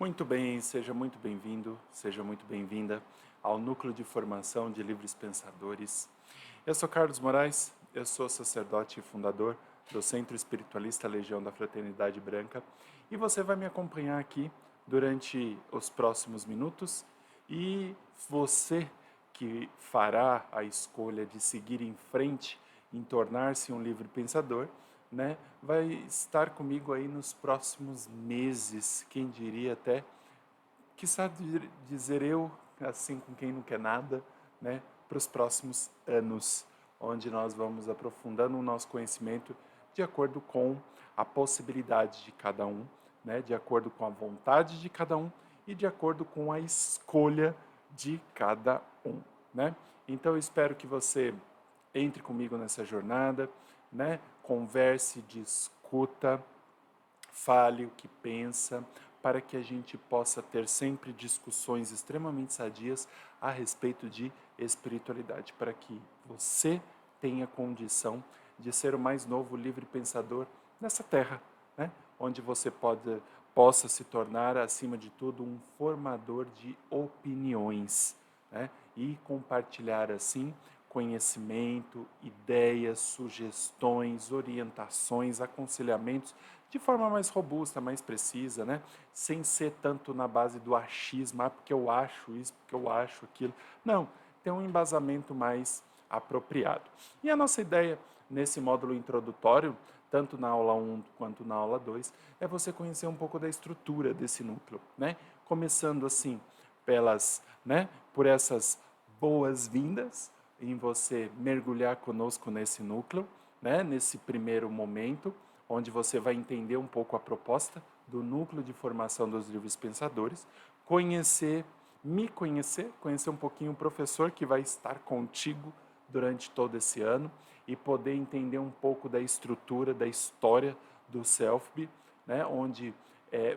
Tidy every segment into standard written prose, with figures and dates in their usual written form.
Muito bem, seja muito bem-vindo, seja muito bem-vinda ao Núcleo de Formação de Livres Pensadores. Eu sou Carlos Moraes, eu sou sacerdote e fundador do Centro Espiritualista Legião da Fraternidade Branca e você vai me acompanhar aqui durante os próximos minutos e você que fará a escolha de seguir em frente, em tornar-se um livre pensador, né, vai estar comigo aí nos próximos meses, quem diria até, quiçá dizer eu, assim com quem não quer nada, né, para os próximos anos, onde nós vamos aprofundando o nosso conhecimento de acordo com a possibilidade de cada um, né, de acordo com a vontade de cada um e de acordo com a escolha de cada um, né? Então eu espero que você entre comigo nessa jornada, né? Converse, discuta, fale o que pensa, para que a gente possa ter sempre discussões extremamente sadias a respeito de espiritualidade, para que você tenha condição de ser o mais novo livre pensador nessa terra, né? Onde você possa se tornar, acima de tudo, um formador de opiniões, né? E compartilhar assim conhecimento, ideias, sugestões, orientações, aconselhamentos de forma mais robusta, mais precisa, né? Sem ser tanto na base do achismo, porque eu acho isso, porque eu acho aquilo. Não, tem um embasamento mais apropriado. E a nossa ideia nesse módulo introdutório, tanto na aula 1 quanto na aula 2, é você conhecer um pouco da estrutura desse núcleo, né? Começando assim por essas boas-vindas em você mergulhar conosco nesse núcleo, né? Nesse primeiro momento, onde você vai entender um pouco a proposta do núcleo de formação dos livres pensadores, conhecer um pouquinho o professor que vai estar contigo durante todo esse ano e poder entender um pouco da estrutura, da história do Selfie, né? Onde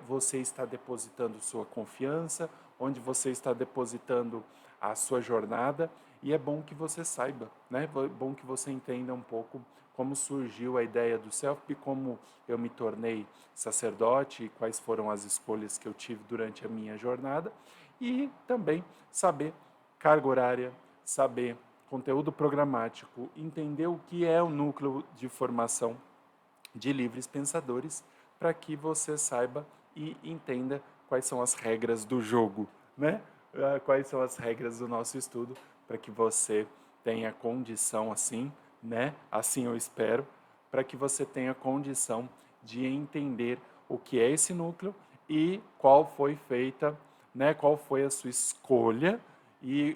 você está depositando sua confiança, onde você está depositando a sua jornada, e é bom que você saiba, né? É bom que você entenda um pouco como surgiu a ideia do Selfie, como eu me tornei sacerdote, quais foram as escolhas que eu tive durante a minha jornada, e também saber carga horária, saber conteúdo programático, entender o que é o núcleo de formação de livres pensadores, para que você saiba e entenda quais são as regras do jogo, né? Quais são as regras do nosso estudo, para que você tenha condição assim, né? Assim eu espero, para que você tenha condição de entender o que é esse núcleo e qual foi feita, né? Qual foi a sua escolha e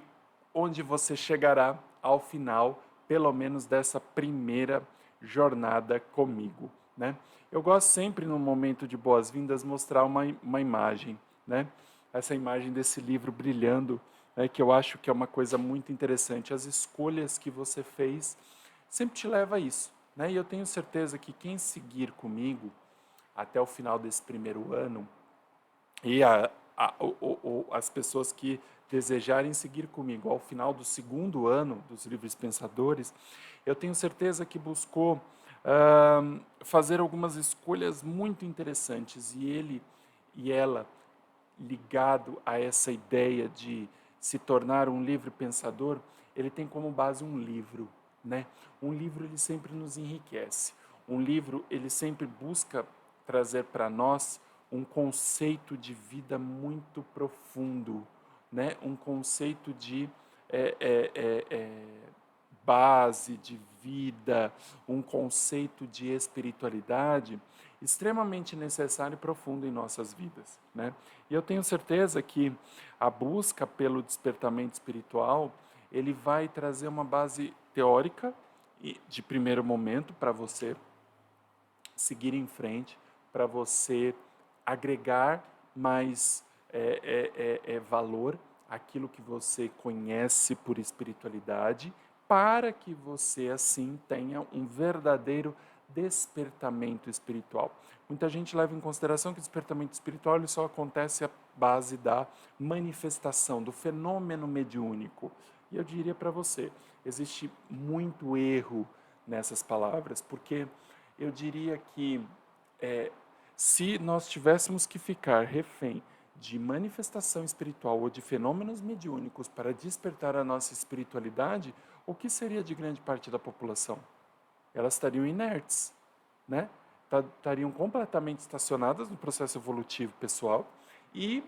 onde você chegará ao final, pelo menos dessa primeira jornada comigo, né? Eu gosto sempre, no momento de boas-vindas, mostrar uma imagem, né? Essa imagem desse livro brilhando, né, que eu acho que é uma coisa muito interessante. As escolhas que você fez sempre te leva a isso, né? E eu tenho certeza que quem seguir comigo até o final desse primeiro ano e as pessoas que desejarem seguir comigo ao final do segundo ano dos Livres Pensadores, eu tenho certeza que buscou fazer algumas escolhas muito interessantes e ele e ela ligado a essa ideia de se tornar um livre pensador, ele tem como base um livro, né? Um livro ele sempre nos enriquece. Um livro ele sempre busca trazer para nós um conceito de vida muito profundo, né? Um conceito de é, é, é, é, base de vida, um conceito de espiritualidade extremamente necessário e profundo em nossas vidas, né? E eu tenho certeza que a busca pelo despertamento espiritual, ele vai trazer uma base teórica e de primeiro momento para você seguir em frente, para você agregar mais valor àquilo que você conhece por espiritualidade, para que você assim tenha um verdadeiro despertamento espiritual. Muita gente leva em consideração que o despertamento espiritual ele só acontece à base da manifestação, do fenômeno mediúnico. E eu diria para você, existe muito erro nessas palavras, porque eu diria que é, se nós tivéssemos que ficar refém de manifestação espiritual ou de fenômenos mediúnicos para despertar a nossa espiritualidade, o que seria de grande parte da população? Elas estariam inertes, né? Estariam completamente estacionadas no processo evolutivo pessoal e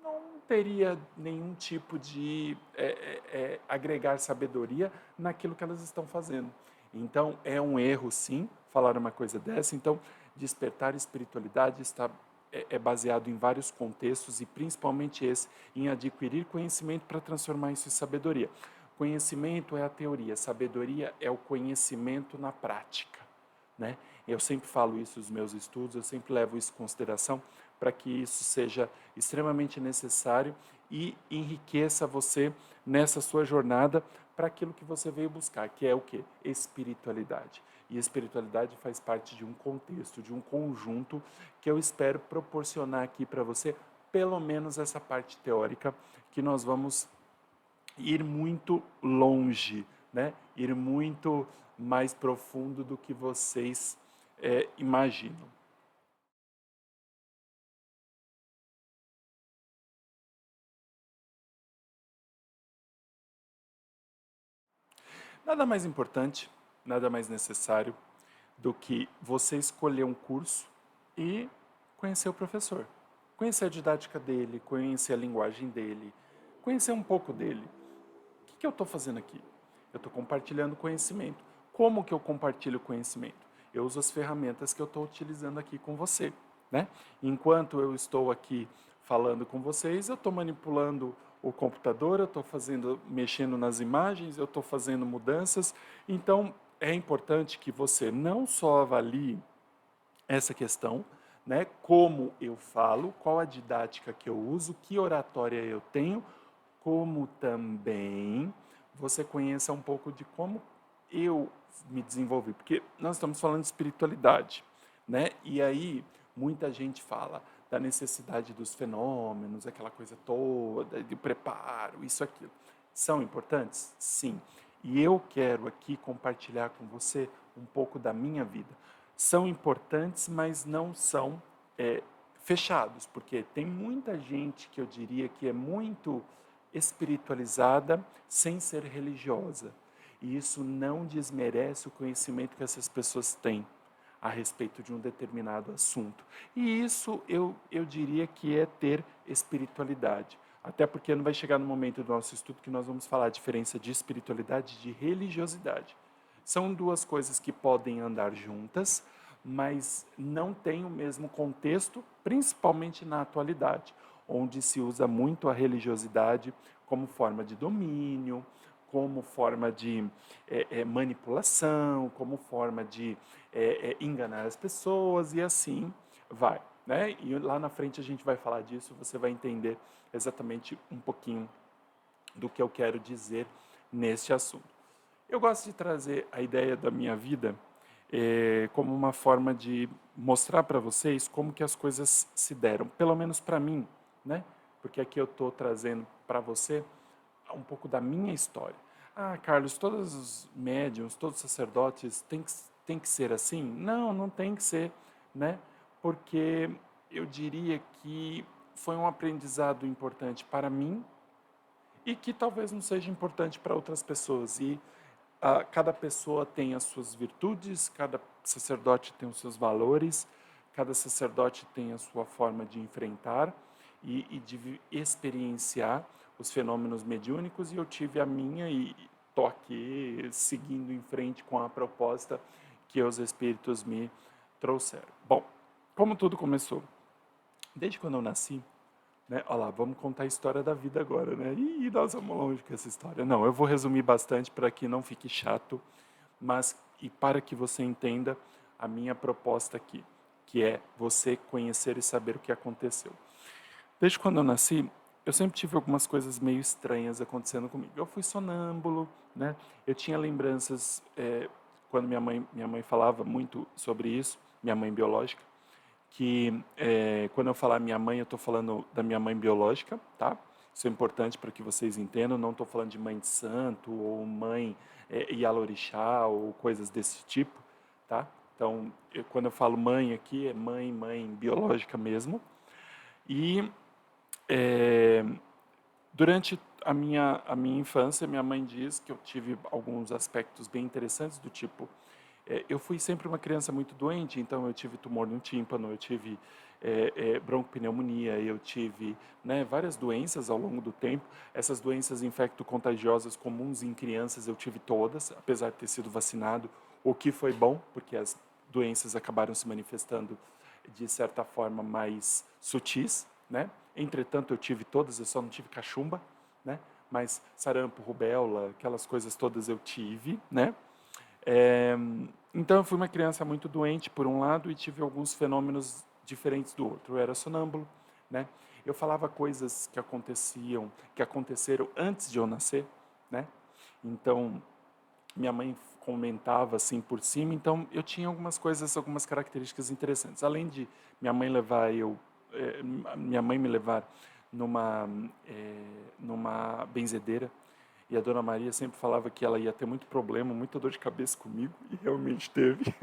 não teria nenhum tipo de agregar sabedoria naquilo que elas estão fazendo. Então, é um erro, sim, falar uma coisa dessa. Então, despertar espiritualidade é baseado em vários contextos e principalmente esse, em adquirir conhecimento para transformar isso em sabedoria. Conhecimento é a teoria, sabedoria é o conhecimento na prática, né? Eu sempre falo isso nos meus estudos, eu sempre levo isso em consideração para que isso seja extremamente necessário e enriqueça você nessa sua jornada para aquilo que você veio buscar, que é o quê? Espiritualidade. E espiritualidade faz parte de um contexto, de um conjunto que eu espero proporcionar aqui para você, pelo menos essa parte teórica, que nós vamos ir muito longe, né? Ir muito mais profundo do que vocês imaginam. Nada mais importante, nada mais necessário do que você escolher um curso e conhecer o professor. Conhecer a didática dele, conhecer a linguagem dele, conhecer um pouco dele. O que eu estou fazendo aqui? Eu estou compartilhando conhecimento. Como que eu compartilho conhecimento? Eu uso as ferramentas que eu estou utilizando aqui com você, né? Enquanto eu estou aqui falando com vocês, eu estou manipulando o computador, eu estou mexendo nas imagens, eu estou fazendo mudanças. Então, é importante que você não só avalie essa questão, né? Como eu falo, qual a didática que eu uso, que oratória eu tenho, como também você conheça um pouco de como eu me desenvolvi, porque nós estamos falando de espiritualidade, né? E aí muita gente fala da necessidade dos fenômenos, aquela coisa toda, de preparo, isso, aquilo. São importantes? Sim. E eu quero aqui compartilhar com você um pouco da minha vida. São importantes, mas não são fechados, porque tem muita gente que eu diria que é muito espiritualizada sem ser religiosa. E isso não desmerece o conhecimento que essas pessoas têm a respeito de um determinado assunto. E isso eu diria que é ter espiritualidade. Até porque não vai chegar no momento do nosso estudo que nós vamos falar a diferença de espiritualidade e de religiosidade. São duas coisas que podem andar juntas, mas não têm o mesmo contexto, principalmente na atualidade, onde se usa muito a religiosidade como forma de domínio, como forma de manipulação, como forma de enganar as pessoas e assim vai, né? E lá na frente a gente vai falar disso, você vai entender exatamente um pouquinho do que eu quero dizer neste assunto. Eu gosto de trazer a ideia da minha vida como uma forma de mostrar para vocês como que as coisas se deram, pelo menos para mim, né? Porque aqui eu estou trazendo para você um pouco da minha história. Ah, Carlos, todos os médiuns, todos os sacerdotes têm que ser assim? Não, não tem que ser, né? Porque eu diria que foi um aprendizado importante para mim e que talvez não seja importante para outras pessoas. E cada pessoa tem as suas virtudes, cada sacerdote tem os seus valores, cada sacerdote tem a sua forma de enfrentar e de experienciar os fenômenos mediúnicos, e eu tive a minha e estou aqui seguindo em frente com a proposta que os espíritos me trouxeram. Bom, como tudo começou? Desde quando eu nasci, né? Olha lá, vamos contar a história da vida agora, né? Ih, nós vamos longe com essa história. Não, eu vou resumir bastante para que não fique chato, mas e para que você entenda a minha proposta aqui, que é você conhecer e saber o que aconteceu. Desde quando eu nasci, eu sempre tive algumas coisas meio estranhas acontecendo comigo. Eu fui sonâmbulo, né? Eu tinha lembranças, quando minha mãe falava muito sobre isso, minha mãe biológica, que quando eu falar minha mãe, eu estou falando da minha mãe biológica, tá? Isso é importante para que vocês entendam. Não estou falando de mãe de santo ou mãe Ialorixá ou coisas desse tipo, tá? Então, quando eu falo mãe aqui, é mãe biológica mesmo. E É, durante a minha infância, minha mãe diz que eu tive alguns aspectos bem interessantes, do tipo, eu fui sempre uma criança muito doente, então eu tive tumor no tímpano, eu tive broncopneumonia, eu tive, né, várias doenças ao longo do tempo. Essas doenças infecto-contagiosas comuns em crianças eu tive todas, apesar de ter sido vacinado, o que foi bom, porque as doenças acabaram se manifestando de certa forma mais sutis, né? Entretanto, eu tive todas, eu só não tive cachumba, né? Mas sarampo, rubéola, aquelas coisas todas eu tive, né? É, então eu fui uma criança muito doente por um lado e tive alguns fenômenos diferentes do outro. Eu era sonâmbulo, né? Eu falava coisas que aconteceram antes de eu nascer, né? Então minha mãe comentava assim por cima, então eu tinha algumas coisas, algumas características interessantes. Além de minha mãe levar eu, minha mãe me levar numa numa benzedeira, e a dona Maria sempre falava que ela ia ter muito problema, muita dor de cabeça comigo, e realmente teve.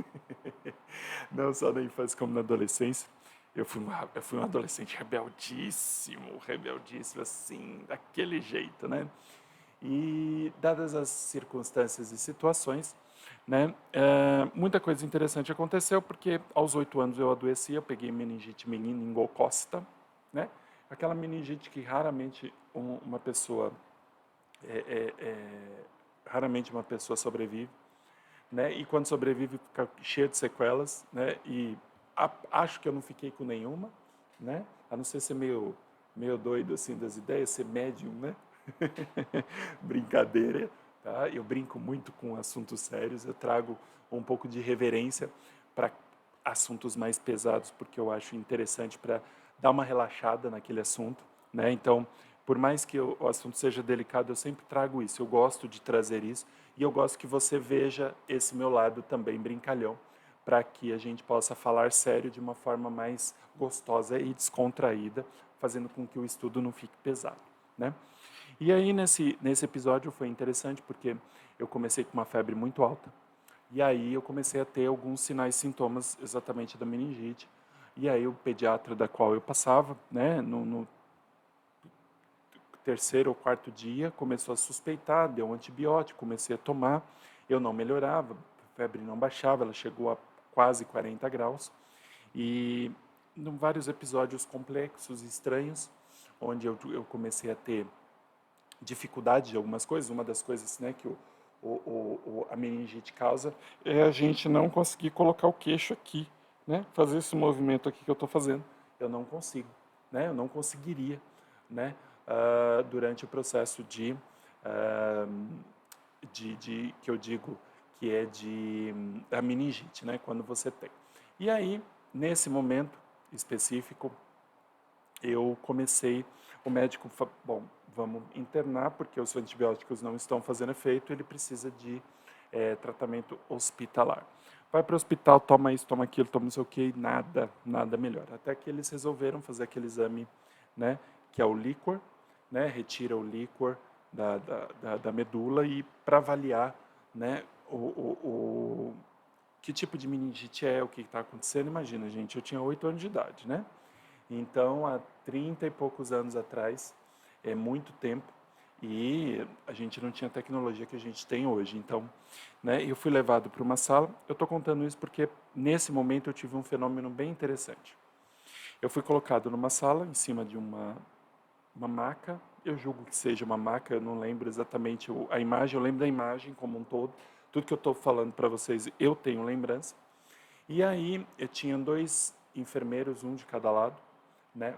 Não só na infância como na adolescência. Eu fui um adolescente rebeldíssimo, rebeldíssimo, assim, daquele jeito, né? E dadas as circunstâncias e situações, né, muita coisa interessante aconteceu, porque aos 8 anos eu adoeci, eu peguei meningite meningocócita, né? Aquela meningite que uma pessoa é, é, raramente uma pessoa sobrevive, né? E quando sobrevive fica cheio de sequelas, né? E acho que eu não fiquei com nenhuma, né? A não ser ser meio doido assim das ideias, ser médium, né? Brincadeira, tá? Eu brinco muito com assuntos sérios, eu trago um pouco de reverência para assuntos mais pesados, porque eu acho interessante para dar uma relaxada naquele assunto, né? Então, por mais que o assunto seja delicado, eu sempre trago isso, eu gosto de trazer isso, e eu gosto que você veja esse meu lado também brincalhão, para que a gente possa falar sério de uma forma mais gostosa e descontraída, fazendo com que o estudo não fique pesado, né? E aí, nesse episódio foi interessante porque eu comecei com uma febre muito alta. E aí eu comecei a ter alguns sinais e sintomas exatamente da meningite. E aí o pediatra da qual eu passava, né, no terceiro ou quarto dia, começou a suspeitar, deu um antibiótico, comecei a tomar. Eu não melhorava, a febre não baixava, ela chegou a quase 40 graus. E em vários episódios complexos e estranhos, onde eu comecei a ter dificuldade de algumas coisas. Uma das coisas, né, que a meningite causa é a gente não conseguir colocar o queixo aqui, né, fazer esse movimento aqui que eu estou fazendo. Eu não consigo, né, eu não conseguiria, né, durante o processo ah, de que eu digo que é de a meningite, né, quando você tem. E aí, nesse momento específico, eu comecei, o médico, bom, vamos internar porque os antibióticos não estão fazendo efeito, ele precisa de tratamento hospitalar. Vai para o hospital, toma isso, toma aquilo, toma não sei o que, e nada melhor. Até que eles resolveram fazer aquele exame, né, que é o líquor, né, retira o líquor da medula e para avaliar, né, que tipo de meningite é, o que está acontecendo. Imagina, gente, eu tinha 8 anos de idade, né? Então, há 30 e poucos anos atrás, é muito tempo, e a gente não tinha a tecnologia que a gente tem hoje. Então, né, eu fui levado para uma sala. Eu estou contando isso porque, nesse momento, eu tive um fenômeno bem interessante. Eu fui colocado numa sala, em cima de uma maca. Eu julgo que seja uma maca, eu não lembro exatamente a imagem, eu lembro da imagem como um todo. Tudo que eu estou falando para vocês, eu tenho lembrança. E aí, eu tinha dois enfermeiros, um de cada lado, né?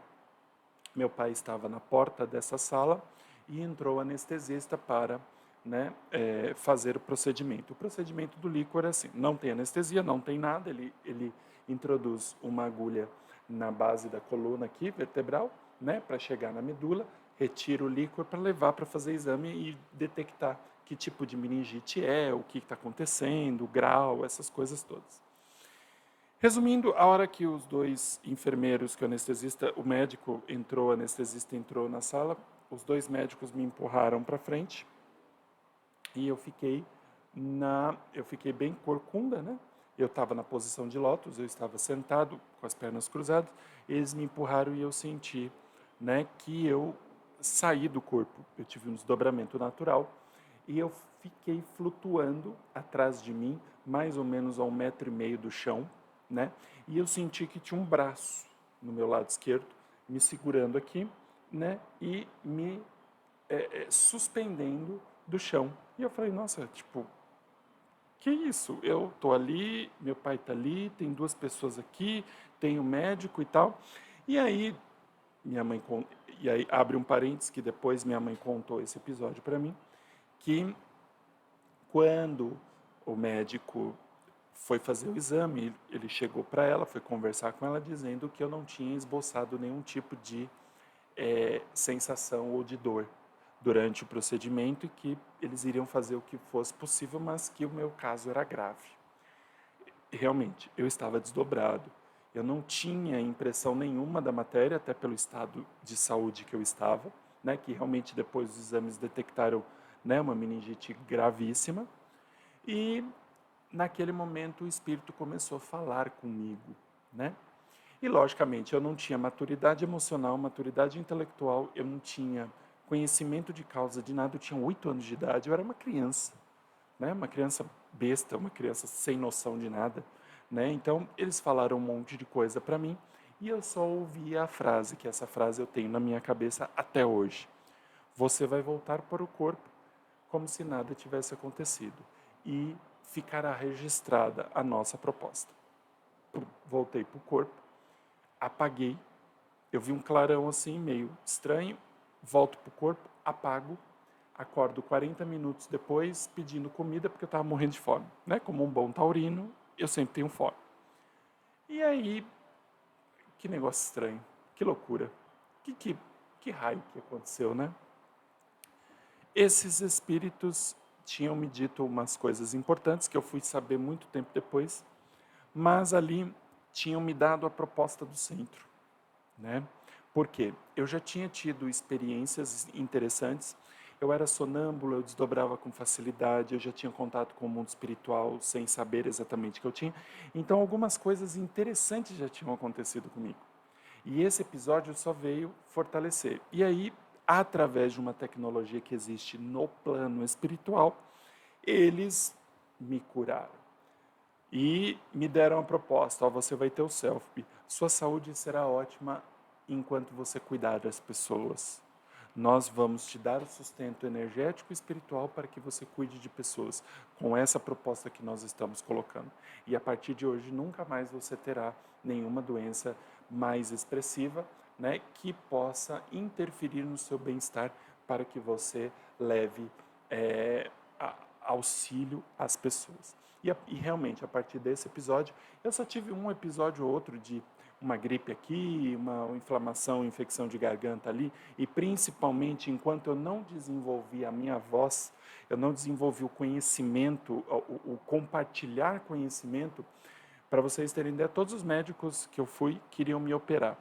Meu pai estava na porta dessa sala e entrou o anestesista para, né, fazer o procedimento. O procedimento do líquor é assim, não tem anestesia, não tem nada, ele introduz uma agulha na base da coluna aqui, vertebral, né, para chegar na medula, retira o líquor para levar para fazer exame e detectar que tipo de meningite é, o que está acontecendo, o grau, essas coisas todas. Resumindo, a hora que os dois enfermeiros, que o anestesista, o médico entrou, o anestesista entrou na sala, os dois médicos me empurraram para frente e eu fiquei bem corcunda, né? Eu estava na posição de lótus, eu estava sentado com as pernas cruzadas, eles me empurraram e eu senti né, que eu saí do corpo. Eu tive um desdobramento natural e eu fiquei flutuando atrás de mim, mais ou menos a 1,5 m do chão, né? E eu senti que tinha um braço no meu lado esquerdo me segurando aqui, né? E me suspendendo do chão. E eu falei, nossa, tipo, que isso? Eu tô ali, meu pai tá ali, tem duas pessoas aqui, tem o médico e tal. E aí minha mãe e aí abre um parênteses que depois minha mãe contou esse episódio para mim, que quando o médico foi fazer o exame, ele chegou para ela, foi conversar com ela dizendo que eu não tinha esboçado nenhum tipo de sensação ou de dor durante o procedimento e que eles iriam fazer o que fosse possível, mas que o meu caso era grave. Realmente, eu estava desdobrado. Eu não tinha impressão nenhuma da matéria, até pelo estado de saúde que eu estava, né, que realmente depois os exames detectaram, né, uma meningite gravíssima. E naquele momento o espírito começou a falar comigo, né? E logicamente eu não tinha maturidade emocional, maturidade intelectual, eu não tinha conhecimento de causa de nada, eu tinha 8 anos de idade, eu era uma criança, né? Uma criança besta, uma criança sem noção de nada, né? Então eles falaram um monte de coisa para mim e eu só ouvia a frase, que essa frase eu tenho na minha cabeça até hoje. Você vai voltar para o corpo como se nada tivesse acontecido e ficará registrada a nossa proposta. Voltei para o corpo, apaguei, eu vi um clarão assim, meio estranho, volto para o corpo, apago, acordo 40 minutos depois pedindo comida porque eu estava morrendo de fome, né? Como um bom taurino, eu sempre tenho fome. E aí, que negócio estranho, que loucura, que raio que aconteceu, né? Esses espíritos tinham me dito umas coisas importantes que eu fui saber muito tempo depois, mas ali tinham me dado a proposta do centro, né? Por quê? Eu já tinha tido experiências interessantes. Eu era sonâmbulo, eu desdobrava com facilidade, eu já tinha contato com o mundo espiritual sem saber exatamente o que eu tinha. Então, algumas coisas interessantes já tinham acontecido comigo. E esse episódio só veio fortalecer. E aí, através de uma tecnologia que existe no plano espiritual, eles me curaram. E me deram a proposta, ó, você vai ter o selfie. Sua saúde será ótima enquanto você cuidar das pessoas. Nós vamos te dar o sustento energético e espiritual para que você cuide de pessoas, com essa proposta que nós estamos colocando. E a partir de hoje, nunca mais você terá nenhuma doença mais expressiva, né, que possa interferir no seu bem-estar para que você leve auxílio às pessoas. E realmente, a partir desse episódio, eu só tive um episódio ou outro de uma gripe aqui, uma inflamação, infecção de garganta ali, e principalmente enquanto eu não desenvolvi a minha voz, eu não desenvolvi o conhecimento, o compartilhar conhecimento. Para vocês terem ideia, todos os médicos que eu fui queriam me operar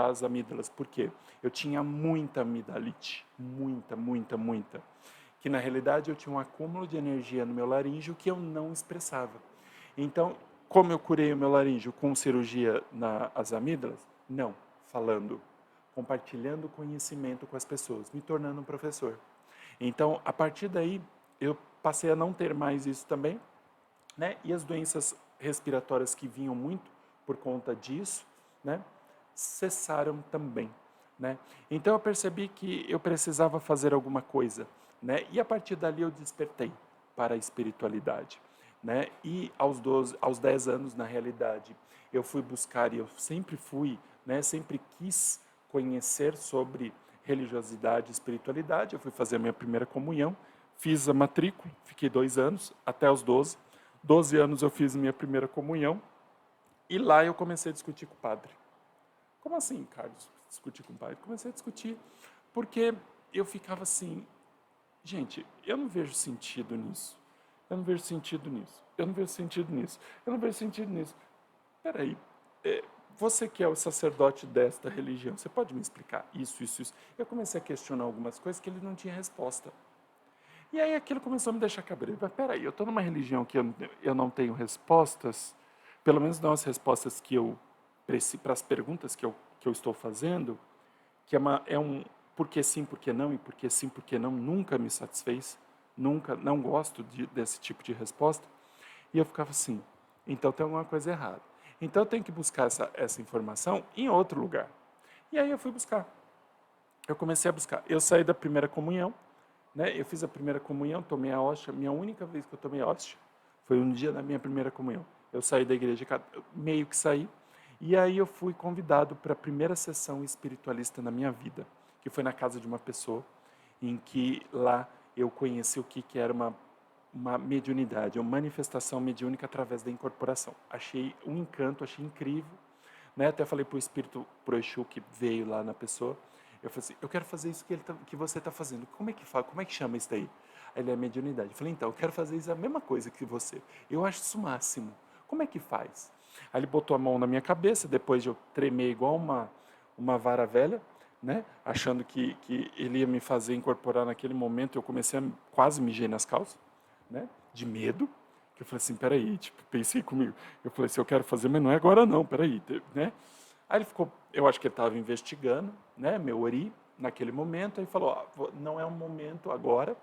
as amígdalas, porque eu tinha muita amidalite, muita, que na realidade eu tinha um acúmulo de energia no meu laríngeo que eu não expressava. Então, como eu curei o meu laríngeo com cirurgia nas amígdalas? Não, falando, compartilhando conhecimento com as pessoas, me tornando um professor. Então, a partir daí, eu passei a não ter mais isso também, né? E as doenças respiratórias que vinham muito por conta disso, né? Cessaram também, né? Então eu percebi que eu precisava fazer alguma coisa, né? E a partir dali eu despertei para a espiritualidade, né? E aos 10 anos, na realidade, eu fui buscar e eu sempre fui, né? Sempre quis conhecer sobre religiosidade e espiritualidade. Eu fui fazer a minha primeira comunhão, fiz a matrícula, fiquei 2 anos, até os 12. 12 anos eu fiz minha primeira comunhão e lá eu comecei a discutir com o padre. Como assim, Carlos, discutir com o padre? Comecei a discutir porque eu ficava assim, gente, eu não vejo sentido nisso. Eu não vejo sentido nisso. Eu não vejo sentido nisso. Eu não vejo sentido nisso. Peraí, você que é o sacerdote desta religião, você pode me explicar isso, isso, isso? Eu comecei a questionar algumas coisas que ele não tinha resposta. E aí aquilo começou a me deixar cabreiro. Mas peraí, eu estou numa religião que eu não tenho respostas, pelo menos não as respostas que eu para as perguntas que eu estou fazendo. que é um porque sim, porque não, e porque sim, porque não, nunca me satisfez, nunca, não gosto desse tipo de resposta. E eu ficava assim, então tem alguma coisa errada. Então eu tenho que buscar essa informação em outro lugar. E aí eu fui buscar. Eu comecei a buscar. Eu saí da primeira comunhão, né? Eu fiz a primeira comunhão, tomei a hóstia. Minha única vez que eu tomei a hóstia foi um dia da minha primeira comunhão. Eu saí da igreja, meio que saí. E aí eu fui convidado para a primeira sessão espiritualista na minha vida, que foi na casa de uma pessoa, em que lá eu conheci o que era uma mediunidade, uma manifestação mediúnica através da incorporação. Achei um encanto, achei incrível, né? Até falei para o espírito, para o Exu que veio lá na pessoa, eu falei assim, eu quero fazer isso que você está fazendo. Como é que fala? Como é que chama isso daí? Ele é mediunidade. Eu falei, então, eu quero fazer isso a mesma coisa que você. Eu acho isso o máximo. Como é que faz? Aí ele botou a mão na minha cabeça, depois de eu tremer igual uma vara velha, né? Achando que ele ia me fazer incorporar naquele momento, eu comecei a quase mijar nas calças, né? De medo. Que eu falei assim, peraí, tipo, pensei comigo. Eu falei assim, eu quero fazer, mas não é agora não, peraí, né? Aí ele ficou, eu acho que ele estava investigando, né, meu ori, naquele momento, aí falou, não é um momento agora,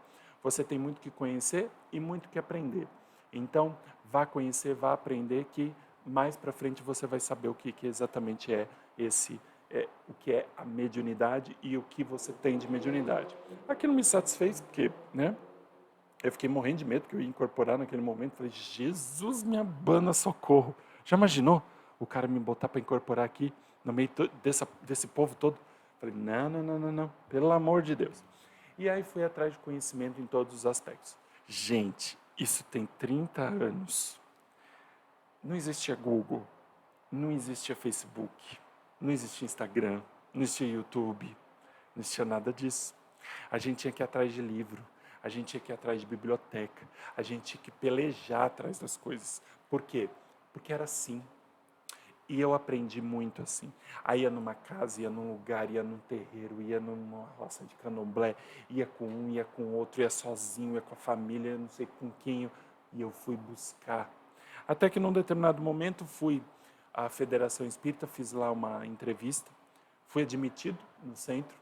você tem muito que conhecer e muito que aprender. Então, vá conhecer, vá aprender, que mais para frente você vai saber que exatamente é o que é a mediunidade e o que você tem de mediunidade. Aquilo me satisfez, porque, né, eu fiquei morrendo de medo, porque eu ia incorporar naquele momento. Falei, Jesus, minha banda, socorro. Já imaginou o cara me botar para incorporar aqui, no meio desse povo todo? Falei, não, não, não, não, não, pelo amor de Deus. E aí fui atrás de conhecimento em todos os aspectos. Gente, isso tem 30 anos. Não existia Google, não existia Facebook, não existia Instagram, não existia YouTube, não existia nada disso. A gente tinha que ir atrás de livro, a gente tinha que ir atrás de biblioteca, a gente tinha que pelejar atrás das coisas. Por quê? Porque era assim. E eu aprendi muito assim. Aí ia numa casa, ia num lugar, ia num terreiro, ia numa roça de candomblé, ia com um, ia com outro, ia sozinho, ia com a família, não sei com quem. E eu fui buscar. Até que num determinado momento fui à Federação Espírita, fiz lá uma entrevista, fui admitido no centro,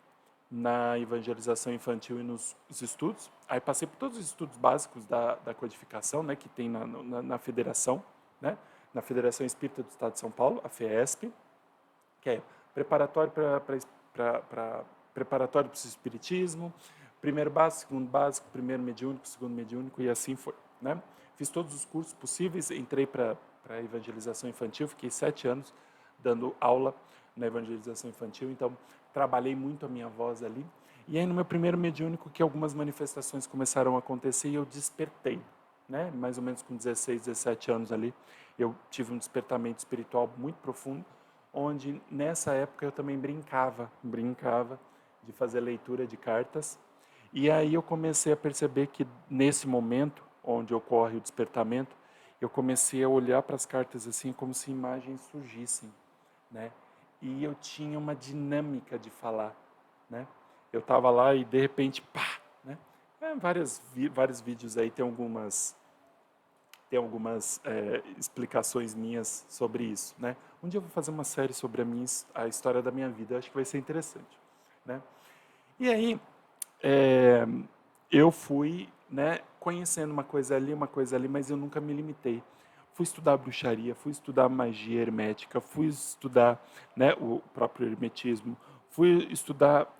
na evangelização infantil e nos estudos. Aí passei por todos os estudos básicos da codificação, né, que tem na federação, né, na Federação Espírita do Estado de São Paulo, a FESP, que é preparatório preparatório para o espiritismo, primeiro básico, segundo básico, primeiro mediúnico, segundo mediúnico, e assim foi, né? Fiz todos os cursos possíveis, entrei para a evangelização infantil, fiquei 7 anos dando aula na evangelização infantil, então trabalhei muito a minha voz ali. E aí no meu primeiro mediúnico que algumas manifestações começaram a acontecer e eu despertei, né? Mais ou menos com 16, 17 anos ali, eu tive um despertamento espiritual muito profundo, onde nessa época eu também brincava de fazer leitura de cartas. E aí eu comecei a perceber que nesse momento onde ocorre o despertamento, eu comecei a olhar para as cartas assim como se imagens surgissem, né? E eu tinha uma dinâmica de falar, né? Eu estava lá e de repente, pá, né? Vários vídeos aí tem algumas explicações minhas sobre isso, né? Um dia eu vou fazer uma série sobre a história da minha vida, acho que vai ser interessante, né? E aí é, eu fui, né, conhecendo uma coisa ali, mas eu nunca me limitei. Fui estudar bruxaria, fui estudar magia hermética, fui estudar, né, o próprio hermetismo, fui estudar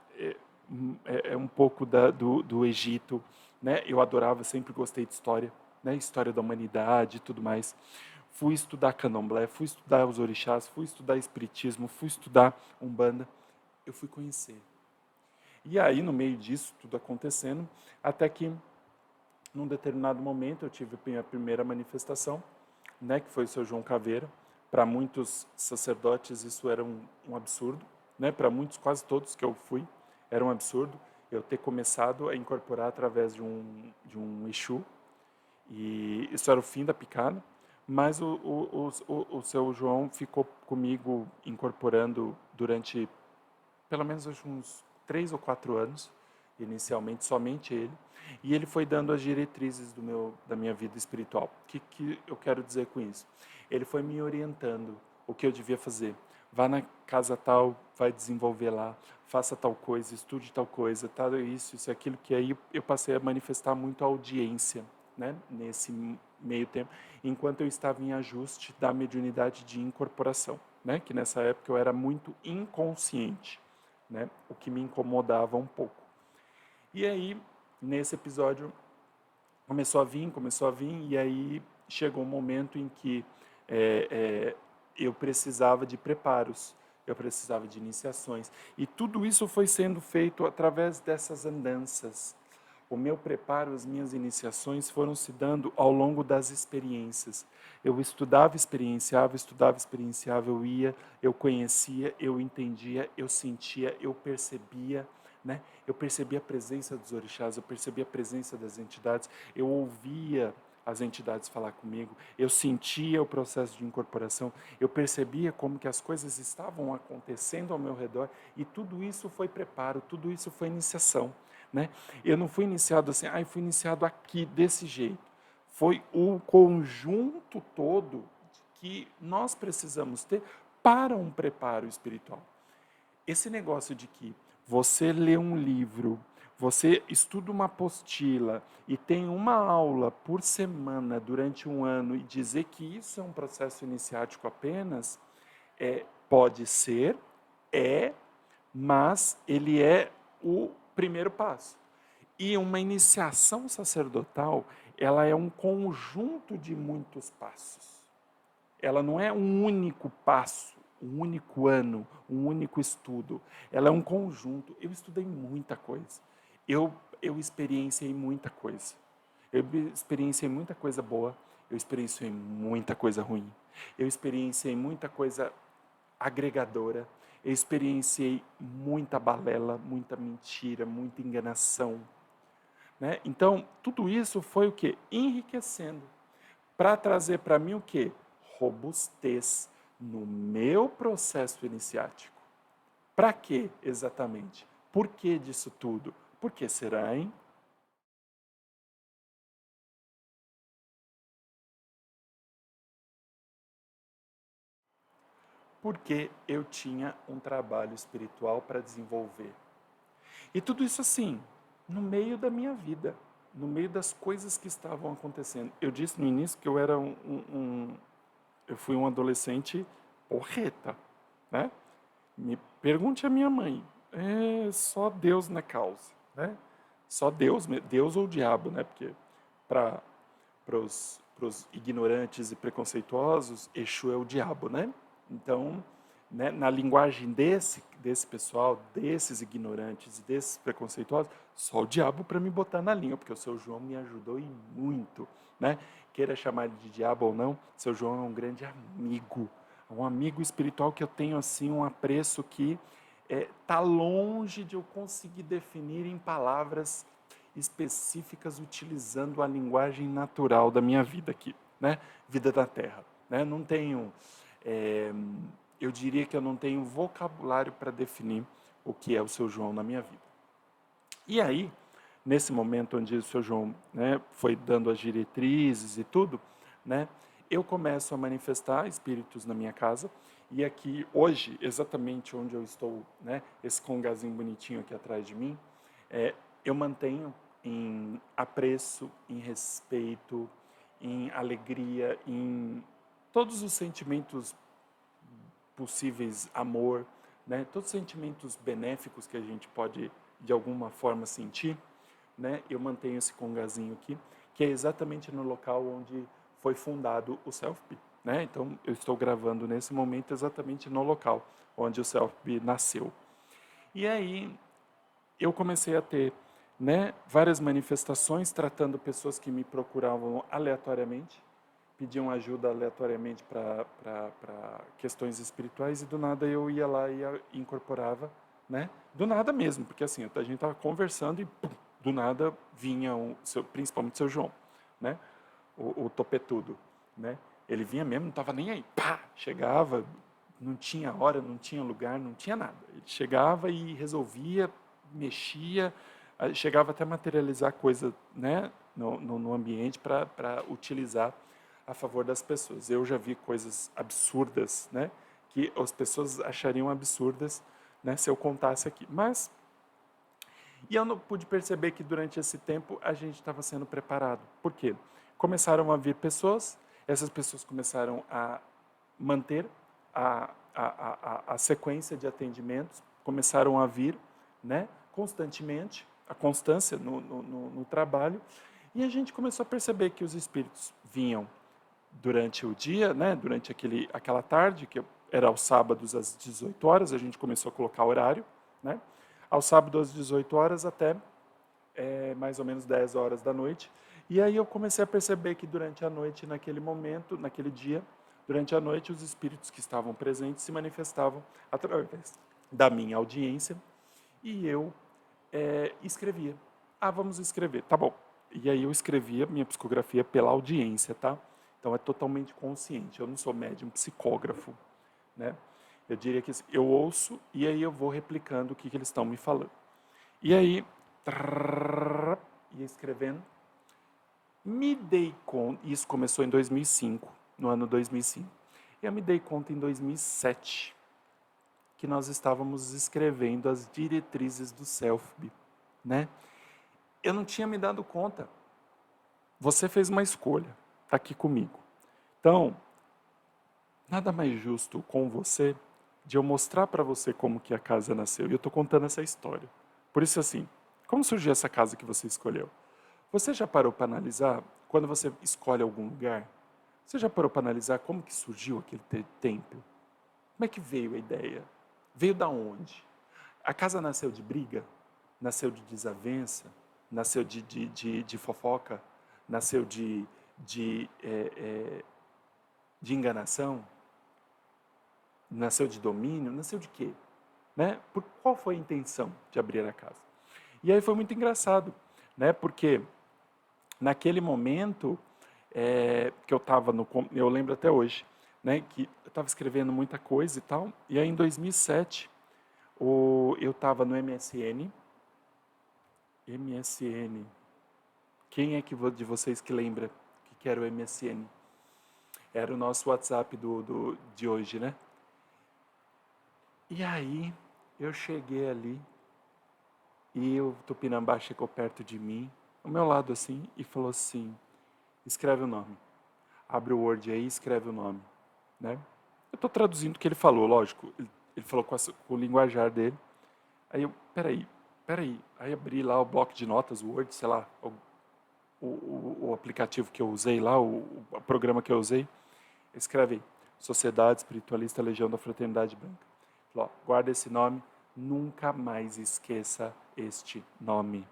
um pouco do Egito, né? Eu adorava, sempre gostei de história, né? História da humanidade e tudo mais. Fui estudar candomblé, fui estudar os orixás, fui estudar espiritismo, fui estudar umbanda. Eu fui conhecer. E aí, no meio disso, tudo acontecendo, até que, num determinado momento, eu tive a minha primeira manifestação, né, que foi o seu João Caveira. Para muitos sacerdotes isso era um absurdo, né? Para muitos, quase todos que eu fui, era um absurdo eu ter começado a incorporar através de um Exu. E isso era o fim da picada, mas o seu João ficou comigo incorporando durante pelo menos uns 3 ou 4 anos, inicialmente, somente ele. E ele foi dando as diretrizes da minha vida espiritual. O que eu quero dizer com isso? Ele foi me orientando o que eu devia fazer. vá na casa tal, vai desenvolver lá, faça tal coisa, estude tal coisa, tal, isso, aquilo, que aí eu passei a manifestar muito audiência, né, nesse meio tempo, enquanto eu estava em ajuste da mediunidade de incorporação, né, que nessa época eu era muito inconsciente, né, o que me incomodava um pouco. E aí, nesse episódio, começou a vir, e aí chegou um momento em que eu precisava de preparos, eu precisava de iniciações. E tudo isso foi sendo feito através dessas andanças. O meu preparo, as minhas iniciações foram se dando ao longo das experiências. Eu estudava, experienciava, eu ia, eu conhecia, eu entendia, eu sentia, eu percebia, né? Eu percebia a presença dos orixás, eu percebia a presença das entidades, eu ouvia as entidades falar comigo, eu sentia o processo de incorporação, eu percebia como que as coisas estavam acontecendo ao meu redor, e tudo isso foi preparo, tudo isso foi iniciação, né? Eu não fui iniciado assim, fui iniciado aqui desse jeito. Foi o conjunto todo que nós precisamos ter para um preparo espiritual. Esse negócio de que você lê um livro, você estuda uma apostila e tem uma aula por semana durante um ano, e dizer que isso é um processo iniciático apenas, pode ser, mas ele é o primeiro passo. E uma iniciação sacerdotal, ela é um conjunto de muitos passos. Ela não é um único passo, um único ano, um único estudo. Ela é um conjunto. Eu estudei muita coisa. Eu experienciei muita coisa. Eu experienciei muita coisa boa. Eu experienciei muita coisa ruim. Eu experienciei muita coisa agregadora. Eu experienciei muita balela, muita mentira, muita enganação, né? Então, tudo isso foi o quê? Enriquecendo. Para trazer para mim o quê? Robustez no meu processo iniciático. Para quê exatamente? Por que disso tudo? Por que será, hein? Porque eu tinha um trabalho espiritual para desenvolver. E tudo isso assim, no meio da minha vida, no meio das coisas que estavam acontecendo. Eu disse no início que eu era eu fui um adolescente porreta, né? Me pergunte a minha mãe, é só Deus na causa, né? Só Deus, Deus ou o diabo, né? Porque para os ignorantes e preconceituosos, Exu é o diabo, né? Então, né, na linguagem desse pessoal, desses ignorantes e desses preconceituosos, só o diabo para me botar na linha, porque o seu João me ajudou e muito, né? Queira chamar de diabo ou não, seu João é um grande amigo, um amigo espiritual que eu tenho assim um apreço que tá longe de eu conseguir definir em palavras específicas utilizando a linguagem natural da minha vida aqui, né? Vida da Terra, né? Não tenho, é, eu diria que eu não tenho vocabulário para definir o que é o seu João na minha vida. E aí, nesse momento onde o seu João, né, foi dando as diretrizes e tudo, né, eu começo a manifestar espíritos na minha casa. E aqui, hoje, exatamente onde eu estou, né, esse congazinho bonitinho aqui atrás de mim, eu mantenho em apreço, em respeito, em alegria, em todos os sentimentos possíveis, amor, né? Todos os sentimentos benéficos que a gente pode de alguma forma sentir, né? Eu mantenho esse congazinho aqui, que é exatamente no local onde foi fundado o Selfie, né? Então eu estou gravando nesse momento exatamente no local onde o Selfie nasceu. E aí eu comecei a ter, né, várias manifestações tratando pessoas que me procuravam aleatoriamente, pediam ajuda aleatoriamente para questões espirituais, e do nada eu ia lá e incorporava, né? Do nada mesmo, porque assim, a gente estava conversando e pum, do nada vinha principalmente o seu João, né? O topetudo, né? Ele vinha mesmo, não estava nem aí, pá, chegava, não tinha hora, não tinha lugar, não tinha nada. Ele chegava e resolvia, mexia, chegava até a materializar coisa, né, no ambiente para utilizar a favor das pessoas. Eu já vi coisas absurdas, né, que as pessoas achariam absurdas, né, se eu contasse aqui. E eu não pude perceber que durante esse tempo a gente estava sendo preparado. Por quê? Começaram a vir pessoas, essas pessoas começaram a manter a sequência de atendimentos, começaram a vir, né, constantemente, a constância no trabalho, e a gente começou a perceber que os espíritos vinham durante o dia, né, durante aquela tarde, que era aos sábados às 18 horas, a gente começou a colocar horário, né, aos sábados às 18 horas até mais ou menos 10 horas da noite. E aí eu comecei a perceber que durante a noite, naquele momento, naquele dia, durante a noite, os espíritos que estavam presentes se manifestavam através da minha audiência e eu escrevia. Ah, vamos escrever, tá bom. E aí eu escrevia minha psicografia pela audiência, tá? Então é totalmente consciente, eu não sou médium psicógrafo, né? Eu diria que eu ouço e aí eu vou replicando o que eles estão me falando. E aí, ia escrevendo, me dei conta, isso começou em 2005, no ano 2005. Eu me dei conta em 2007 que nós estávamos escrevendo as diretrizes do Selfie, né? Eu não tinha me dado conta. Você fez uma escolha, está aqui comigo. Então, nada mais justo com você de eu mostrar para você como que a casa nasceu. E eu estou contando essa história. Por isso, assim, como surgiu essa casa que você escolheu? Você já parou para analisar, quando você escolhe algum lugar, você já parou para analisar como que surgiu aquele templo? Como é que veio a ideia? Veio da onde? A casa nasceu de briga? Nasceu de desavença? Nasceu de fofoca? Nasceu de enganação? Nasceu de domínio? Nasceu de quê? Né? Qual foi a intenção de abrir a casa? E aí foi muito engraçado, né? Porque naquele momento que eu estava eu lembro até hoje, né? Que eu estava escrevendo muita coisa e tal. E aí em 2007 eu estava no MSN. MSN. Quem é de vocês que lembra que era o MSN? Era o nosso WhatsApp de hoje, né? E aí eu cheguei ali e o Tupinambá chegou perto de mim, ao meu lado assim, e falou assim, escreve o nome. Abre o Word aí e escreve o nome, né? Eu estou traduzindo o que ele falou, lógico. Ele falou com o linguajar dele. Aí eu, peraí. Aí abri lá o bloco de notas, o Word, sei lá, o aplicativo que eu usei lá, o programa que eu usei. Escreve aí, Sociedade Espiritualista Legião da Fraternidade Branca. Falou, ó, guarda esse nome, nunca mais esqueça este nome.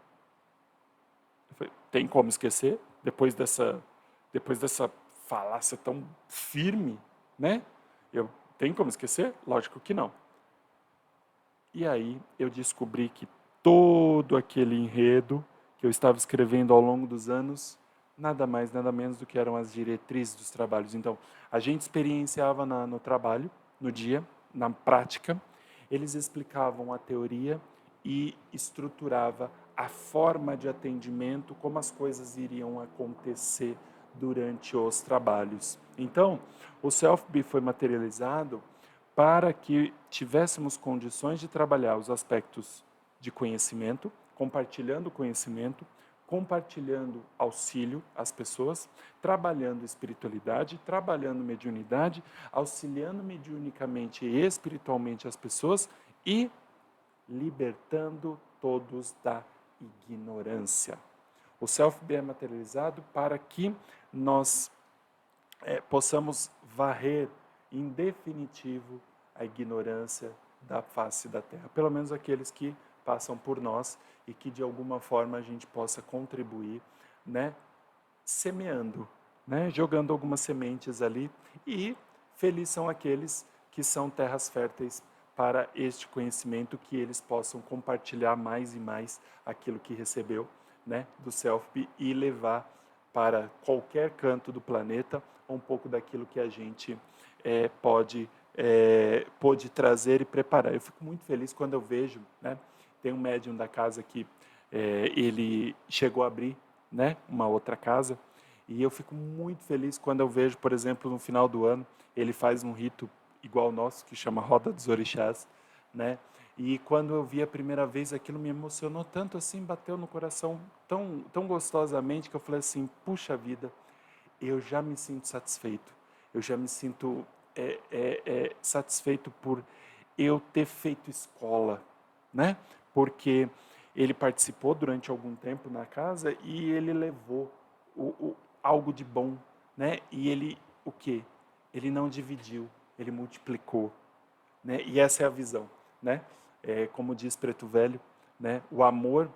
Eu falei, tem como esquecer? Depois dessa falácia tão firme, né? Tem como esquecer? Lógico que não. E aí eu descobri que todo aquele enredo que eu estava escrevendo ao longo dos anos, nada mais, nada menos do que eram as diretrizes dos trabalhos. Então, a gente experienciava no trabalho, no dia, na prática, eles explicavam a teoria e estruturava a forma de atendimento, como as coisas iriam acontecer durante os trabalhos. Então, o Self-B foi materializado para que tivéssemos condições de trabalhar os aspectos de conhecimento, compartilhando conhecimento, compartilhando auxílio às pessoas, trabalhando espiritualidade, trabalhando mediunidade, auxiliando mediunicamente e espiritualmente as pessoas e libertando todos da ignorância. O Self-B é materializado para que nós possamos varrer em definitivo a ignorância da face da Terra. Pelo menos aqueles que passam por nós e que de alguma forma a gente possa contribuir, né, semeando, né, jogando algumas sementes ali. E felizes são aqueles que são terras férteis para este conhecimento, que eles possam compartilhar mais e mais aquilo que recebeu, né, do Self e levar para qualquer canto do planeta um pouco daquilo que a gente pode trazer e preparar. Eu fico muito feliz quando eu vejo, né, tem um médium da casa que ele chegou a abrir, né, uma outra casa, e eu fico muito feliz quando eu vejo, por exemplo, no final do ano, ele faz um rito igual ao nosso, que chama Roda dos Orixás, né? E quando eu vi a primeira vez, aquilo me emocionou tanto assim, bateu no coração tão gostosamente, que eu falei assim, puxa vida, eu já me sinto satisfeito. Eu já me sinto satisfeito por eu ter feito escola, né? Porque ele participou durante algum tempo na casa e ele levou algo de bom, né? E ele, o quê? Ele não dividiu, ele multiplicou, né? E essa é a visão, né? Como diz Preto Velho, né? O amor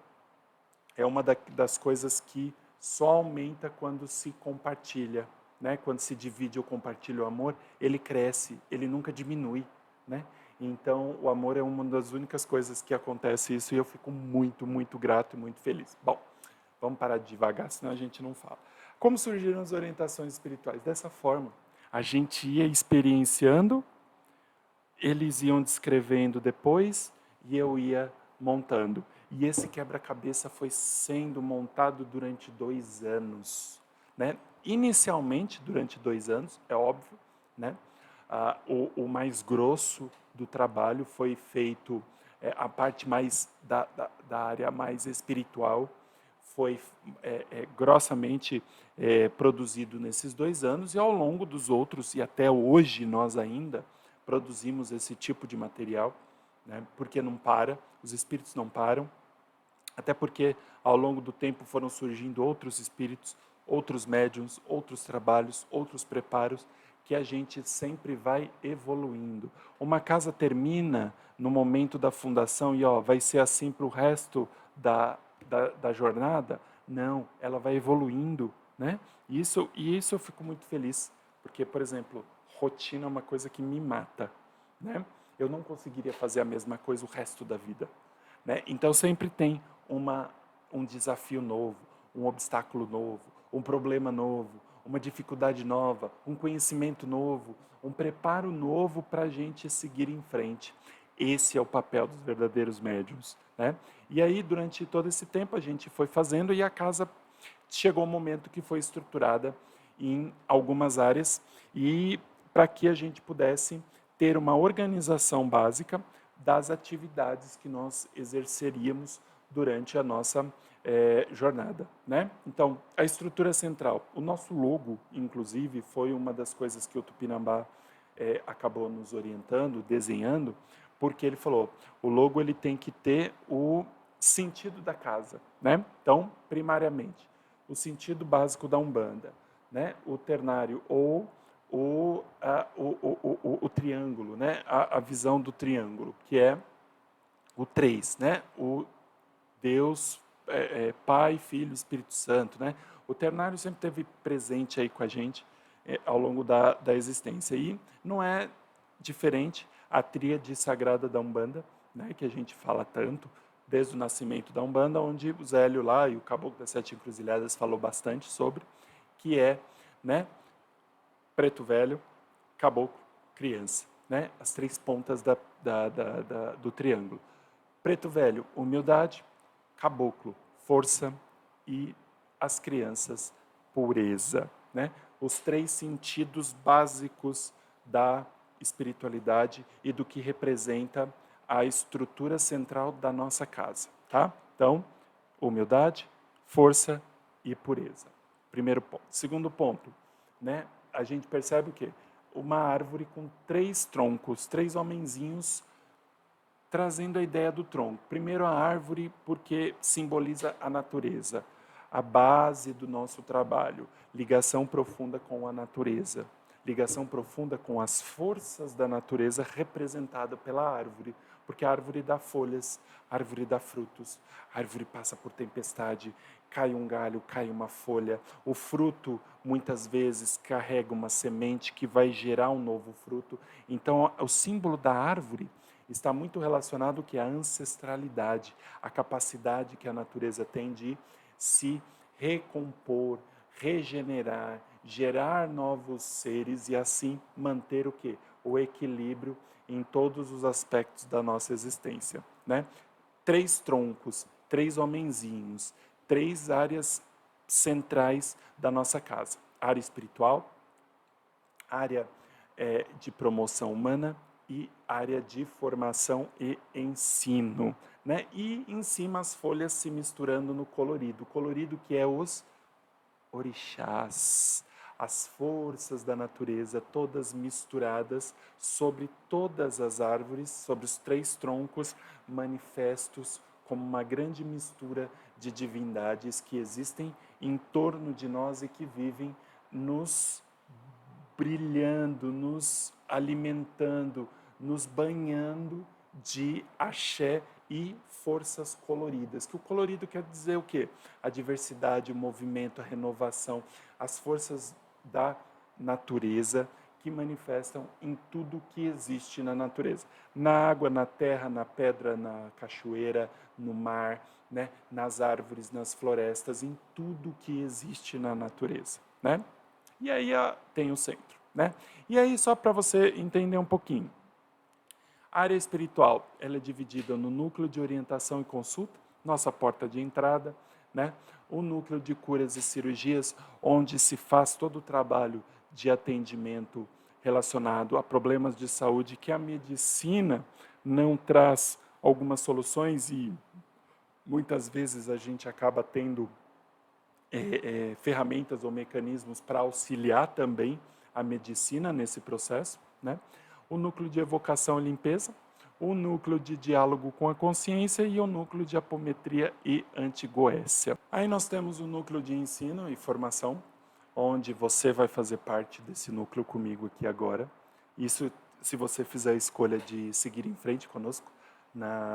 é uma das coisas que só aumenta quando se compartilha, né? Quando se divide ou compartilha o amor, ele cresce, ele nunca diminui, né? Então, o amor é uma das únicas coisas que acontece isso e eu fico muito, muito grato e muito feliz. Bom, vamos parar de devagar, senão a gente não fala. Como surgiram as orientações espirituais? Dessa forma, a gente ia experienciando, eles iam descrevendo depois e eu ia montando. E esse quebra-cabeça foi sendo montado durante 2 anos, né? Inicialmente, durante 2 anos, é óbvio, né? O mais grosso do trabalho foi feito, a parte mais da área mais espiritual, foi grossamente produzido nesses 2 anos, e ao longo dos outros, e até hoje nós ainda produzimos esse tipo de material, né, porque não para, os espíritos não param, até porque ao longo do tempo foram surgindo outros espíritos, outros médiums, outros trabalhos, outros preparos, que a gente sempre vai evoluindo. Uma casa termina no momento da fundação e vai ser assim para o resto da jornada? Não, ela vai evoluindo, né? E isso eu fico muito feliz, porque, por exemplo, rotina é uma coisa que me mata, né? Eu não conseguiria fazer a mesma coisa o resto da vida, né? Então sempre tem um desafio novo, um obstáculo novo, um problema novo, uma dificuldade nova, um conhecimento novo, um preparo novo para a gente seguir em frente. Esse é o papel dos verdadeiros médiums, né? E aí, durante todo esse tempo, a gente foi fazendo e a casa chegou um momento que foi estruturada em algumas áreas e para que a gente pudesse ter uma organização básica das atividades que nós exerceríamos durante a nossa jornada, né? Então, a estrutura central, o nosso logo, inclusive, foi uma das coisas que o Tupinambá acabou nos orientando, desenhando, porque ele falou, o logo ele tem que ter o sentido da casa, né? Então, primariamente, o sentido básico da Umbanda, né? O ternário ou o triângulo, né? A visão do triângulo, que é o 3, né? O Deus, Pai, Filho, Espírito Santo, né? O ternário sempre esteve presente aí com a gente ao longo da existência. E não é diferente a tríade sagrada da Umbanda, né? Que a gente fala tanto, desde o nascimento da Umbanda, onde o Zélio lá e o Caboclo das Sete Encruzilhadas falou bastante sobre, que é, né? Preto Velho, Caboclo, Criança, né? As 3 pontas do triângulo. Preto Velho, humildade, Caboclo, força e as crianças, pureza, né? Os 3 sentidos básicos da espiritualidade e do que representa a estrutura central da nossa casa, tá? Então, humildade, força e pureza. Primeiro ponto. Segundo ponto, né? A gente percebe o quê? Uma árvore com 3 troncos, 3 homenzinhos trazendo a ideia do tronco. Primeiro a árvore, porque simboliza a natureza, a base do nosso trabalho, ligação profunda com a natureza, ligação profunda com as forças da natureza representada pela árvore, porque a árvore dá folhas, a árvore dá frutos, a árvore passa por tempestade, cai um galho, cai uma folha, o fruto muitas vezes carrega uma semente que vai gerar um novo fruto. Então, o símbolo da árvore está muito relacionado que a ancestralidade, a capacidade que a natureza tem de se recompor, regenerar, gerar novos seres e assim manter o quê? O equilíbrio em todos os aspectos da nossa existência, né? 3 troncos, 3 homenzinhos, 3 áreas centrais da nossa casa: área espiritual, área de promoção humana e área de formação e ensino, né? E em cima as folhas se misturando no colorido. O colorido que é os orixás, as forças da natureza, todas misturadas sobre todas as árvores, sobre os 3 troncos, manifestos como uma grande mistura de divindades que existem em torno de nós e que vivem nos brilhando, nos alimentando, nos banhando de axé e forças coloridas. Que o colorido quer dizer o quê? A diversidade, o movimento, a renovação, as forças da natureza que manifestam em tudo que existe na natureza. Na água, na terra, na pedra, na cachoeira, no mar, né? Nas árvores, nas florestas, em tudo que existe na natureza, né? E aí tem o centro, né? E aí, só para você entender um pouquinho, a área espiritual, ela é dividida no núcleo de orientação e consulta, nossa porta de entrada, né? O núcleo de curas e cirurgias, onde se faz todo o trabalho de atendimento relacionado a problemas de saúde que a medicina não traz algumas soluções e muitas vezes a gente acaba tendo ferramentas ou mecanismos para auxiliar também a medicina nesse processo, né? O núcleo de evocação e limpeza, o núcleo de diálogo com a consciência e o núcleo de apometria e antigoécia. Aí nós temos o núcleo de ensino e formação, onde você vai fazer parte desse núcleo comigo aqui agora. Isso se você fizer a escolha de seguir em frente conosco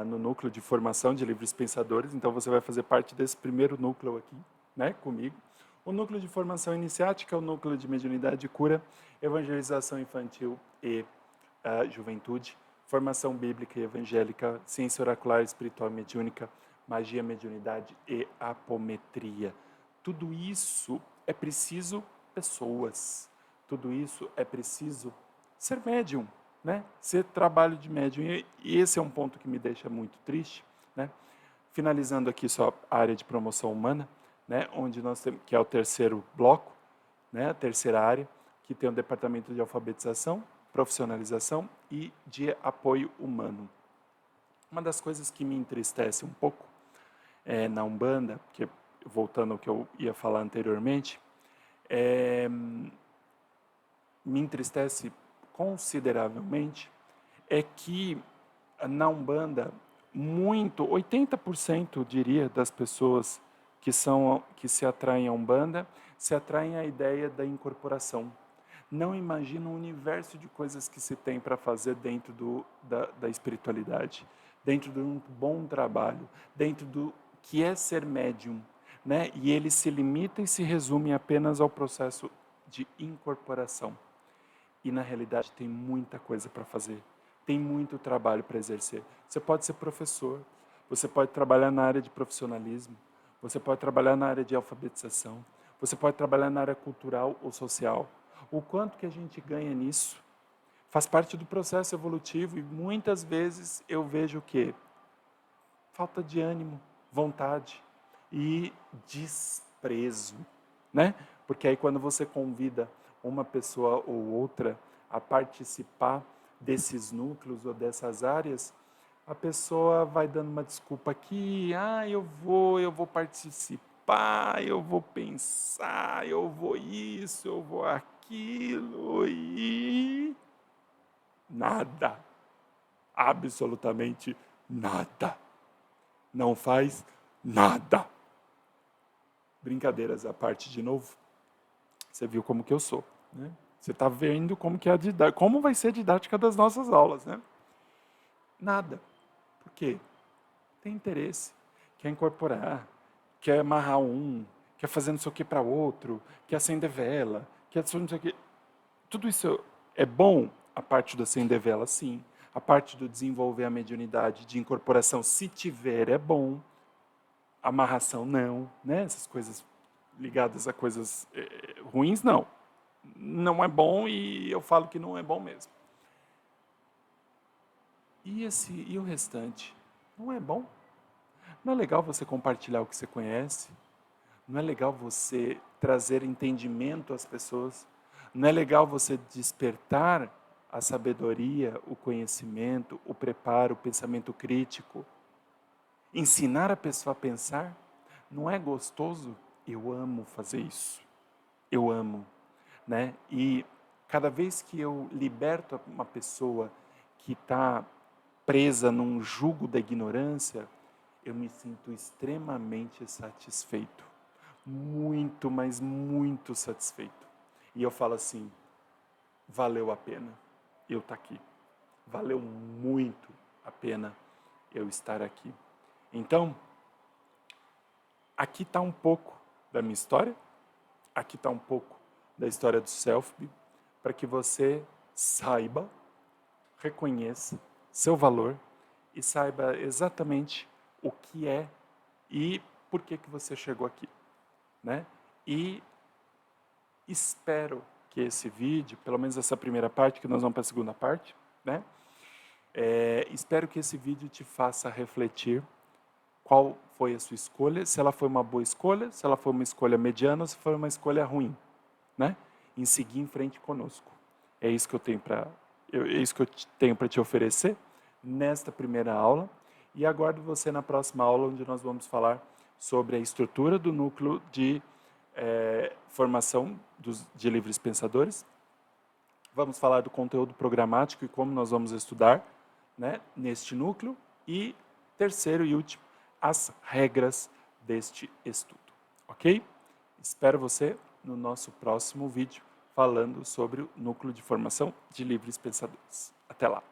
no núcleo de formação de livres pensadores, então você vai fazer parte desse primeiro núcleo aqui, né, comigo. O núcleo de formação iniciática é o núcleo de mediunidade e cura, evangelização infantil e juventude, formação bíblica e evangélica, ciência oracular, espiritual e mediúnica, magia, mediunidade e apometria. Tudo isso é preciso pessoas. Tudo isso é preciso ser médium, né? Ser trabalho de médium. E esse é um ponto que me deixa muito triste, né? Finalizando aqui só a área de promoção humana, né? Onde nós temos, que é o terceiro bloco, né? A terceira área, que tem o departamento de alfabetização, profissionalização e de apoio humano. Uma das coisas que me entristece um pouco na Umbanda, que voltando ao que eu ia falar anteriormente, me entristece consideravelmente é que na Umbanda, 80% diria das pessoas que se atraem à Umbanda, se atraem à ideia da incorporação. Não imaginam o universo de coisas que se tem para fazer dentro da espiritualidade, dentro de um bom trabalho, dentro do que é ser médium, né? E ele se limita e se resume apenas ao processo de incorporação. E na realidade tem muita coisa para fazer, tem muito trabalho para exercer. Você pode ser professor, você pode trabalhar na área de profissionalismo, você pode trabalhar na área de alfabetização, você pode trabalhar na área cultural ou social. O quanto que a gente ganha nisso faz parte do processo evolutivo e muitas vezes eu vejo o quê? Falta de ânimo, vontade e desprezo, né? Porque aí quando você convida uma pessoa ou outra a participar desses núcleos ou dessas áreas, a pessoa vai dando uma desculpa aqui, eu vou participar, eu vou pensar, eu vou isso, eu vou aquilo e nada, absolutamente nada. Não faz nada. Brincadeiras à parte de novo. Você viu como que eu sou, né? Você está vendo como que é como vai ser a didática das nossas aulas, né? Nada. Por quê? Tem interesse, quer incorporar, quer amarrar um, quer fazer não sei o que para outro, quer acender vela, quer não sei o que. Tudo isso é bom, a parte do acender vela, sim. A parte do desenvolver a mediunidade de incorporação, se tiver, é bom. Amarração, não. Né? Essas coisas ligadas a coisas ruins, não. Não é bom e eu falo que não é bom mesmo. E o restante? Não é bom? Não é legal você compartilhar o que você conhece? Não é legal você trazer entendimento às pessoas? Não é legal você despertar a sabedoria, o conhecimento, o preparo, o pensamento crítico, ensinar a pessoa a pensar? Não é gostoso? Eu amo fazer isso. Eu amo, né? E cada vez que eu liberto uma pessoa que está presa num jugo da ignorância, eu me sinto extremamente satisfeito. Muito, mas muito satisfeito. E eu falo assim, valeu a pena eu estar aqui. Valeu muito a pena eu estar aqui. Então, aqui está um pouco da minha história, aqui está um pouco da história do Selfie, para que você saiba, reconheça seu valor e saiba exatamente o que é e por que você chegou aqui, né? E espero que esse vídeo, pelo menos essa primeira parte, que nós vamos para a segunda parte, né? Espero que esse vídeo te faça refletir qual foi a sua escolha, se ela foi uma boa escolha, se ela foi uma escolha mediana ou se foi uma escolha ruim, né? Em seguir em frente conosco. É isso que eu tenho para te oferecer nesta primeira aula e aguardo você na próxima aula, onde nós vamos falar sobre a estrutura do núcleo de formação de livres pensadores. Vamos falar do conteúdo programático e como nós vamos estudar, né, neste núcleo. E terceiro e último, as regras deste estudo. Ok? Espero você no nosso próximo vídeo falando sobre o núcleo de formação de livres pensadores. Até lá!